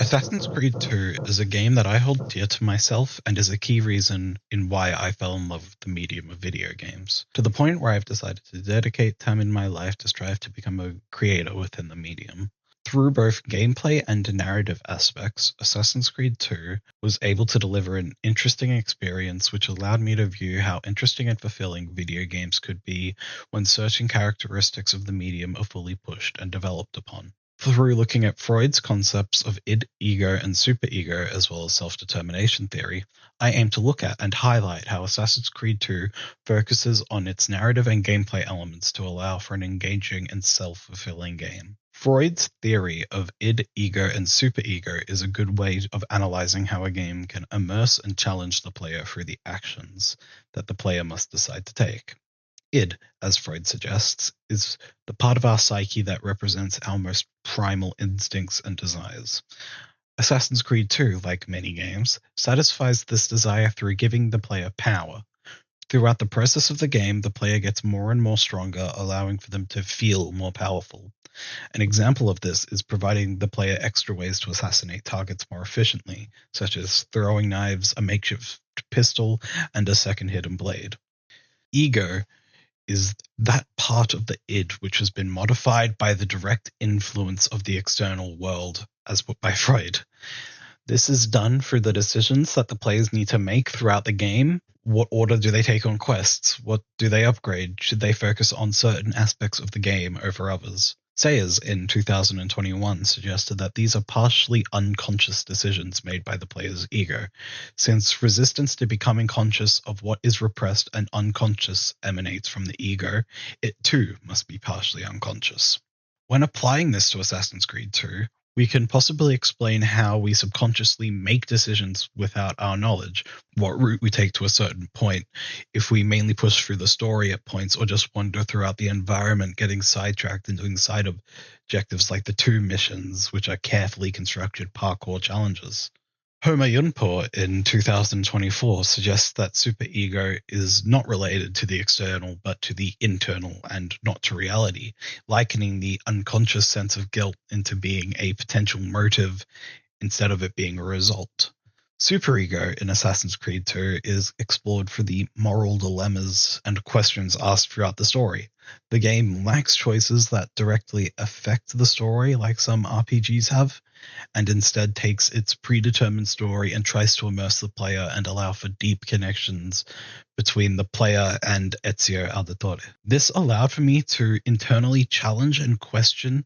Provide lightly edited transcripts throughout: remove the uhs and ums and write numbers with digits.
Assassin's Creed 2 is a game that I hold dear to myself and is a key reason in why I fell in love with the medium of video games, to the point where I've decided to dedicate time in my life to strive to become a creator within the medium. Through both gameplay and narrative aspects, Assassin's Creed 2 was able to deliver an interesting experience which allowed me to view how interesting and fulfilling video games could be when certain characteristics of the medium are fully pushed and developed upon. Through looking at Freud's concepts of id, ego, and superego, as well as self-determination theory, I aim to look at and highlight how Assassin's Creed 2 focuses on its narrative and gameplay elements to allow for an engaging and self-fulfilling game. Freud's theory of id, ego, and superego is a good way of analyzing how a game can immerse and challenge the player through the actions that the player must decide to take. Id, as Freud suggests, is the part of our psyche that represents our most primal instincts and desires. Assassin's Creed 2, like many games, satisfies this desire through giving the player power. Throughout the process of the game, the player gets more and more stronger, allowing for them to feel more powerful. An example of this is providing the player extra ways to assassinate targets more efficiently, such as throwing knives, a makeshift pistol, and a second hidden blade. Ego is that part of the id which has been modified by the direct influence of the external world, as put by Freud. This is done through the decisions that the players need to make throughout the game. What order do they take on quests? What do they upgrade? Should they focus on certain aspects of the game over others? Sayers in 2021 suggested that these are partially unconscious decisions made by the player's ego, since resistance to becoming conscious of what is repressed and unconscious emanates from the ego, it too must be partially unconscious. When applying this to Assassin's Creed 2, we can possibly explain how we subconsciously make decisions without our knowledge, what route we take to a certain point, if we mainly push through the story at points or just wander throughout the environment, getting sidetracked and doing side objectives like the 2 missions, which are carefully constructed parkour challenges. Homer Yunpo in 2024 suggests that superego is not related to the external but to the internal and not to reality, likening the unconscious sense of guilt into being a potential motive instead of it being a result. Superego in Assassin's Creed 2 is explored for the moral dilemmas and questions asked throughout the story. The game lacks choices that directly affect the story like some RPGs have, and instead takes its predetermined story and tries to immerse the player and allow for deep connections between the player and Ezio Auditore. This allowed for me to internally challenge and question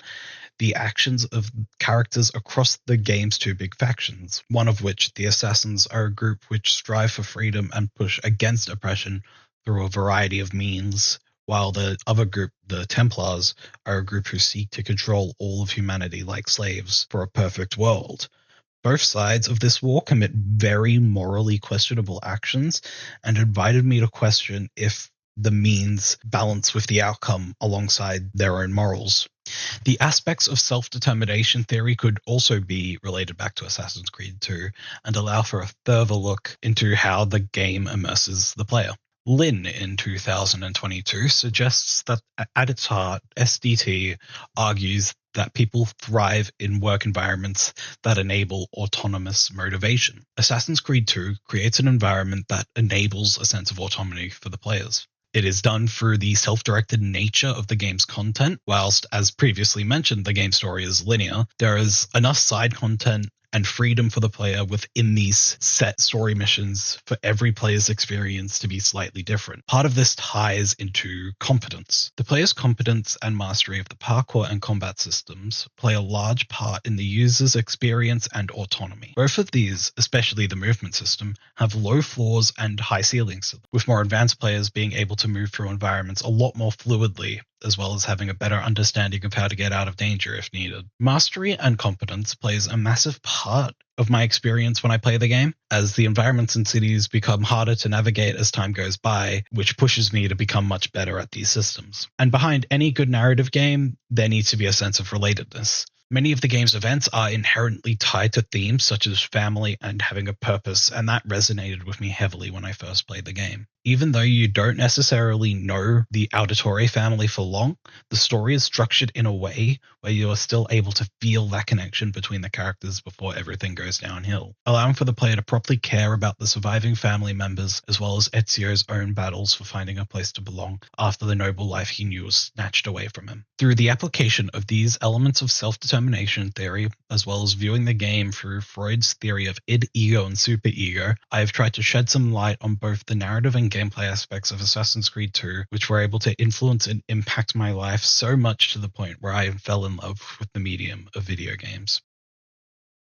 the actions of characters across the game's 2 big factions, one of which, the Assassins, are a group which strive for freedom and push against oppression through a variety of means, while the other group, the Templars, are a group who seek to control all of humanity like slaves for a perfect world. Both sides of this war commit very morally questionable actions and invited me to question if the means balance with the outcome alongside their own morals. The aspects of self-determination theory could also be related back to Assassin's Creed 2 and allow for a further look into how the game immerses the player. Lin in 2022 suggests that at its heart, SDT argues that people thrive in work environments that enable autonomous motivation. Assassin's Creed 2 creates an environment that enables a sense of autonomy for the players. It is done through the self-directed nature of the game's content, whilst, as previously mentioned, the game story is linear. There is enough side content and freedom for the player within these set story missions for every player's experience to be slightly different. Part of this ties into competence. The player's competence and mastery of the parkour and combat systems play a large part in the user's experience and autonomy. Both of these, especially the movement system, have low floors and high ceilings, with more advanced players being able to move through environments a lot more fluidly, as well as having a better understanding of how to get out of danger if needed. Mastery and competence plays a massive part of my experience when I play the game, as the environments and cities become harder to navigate as time goes by, which pushes me to become much better at these systems. And behind any good narrative game, there needs to be a sense of relatedness. Many of the game's events are inherently tied to themes such as family and having a purpose, and that resonated with me heavily when I first played the game. Even though you don't necessarily know the Auditore family for long, the story is structured in a way where you are still able to feel that connection between the characters before everything goes downhill, allowing for the player to properly care about the surviving family members as well as Ezio's own battles for finding a place to belong after the noble life he knew was snatched away from him. Through the application of these elements of self-determination theory, as well as viewing the game through Freud's theory of id, ego, and superego, I have tried to shed some light on both the narrative and gameplay aspects of Assassin's Creed 2, which were able to influence and impact my life so much to the point where I fell in love with the medium of video games.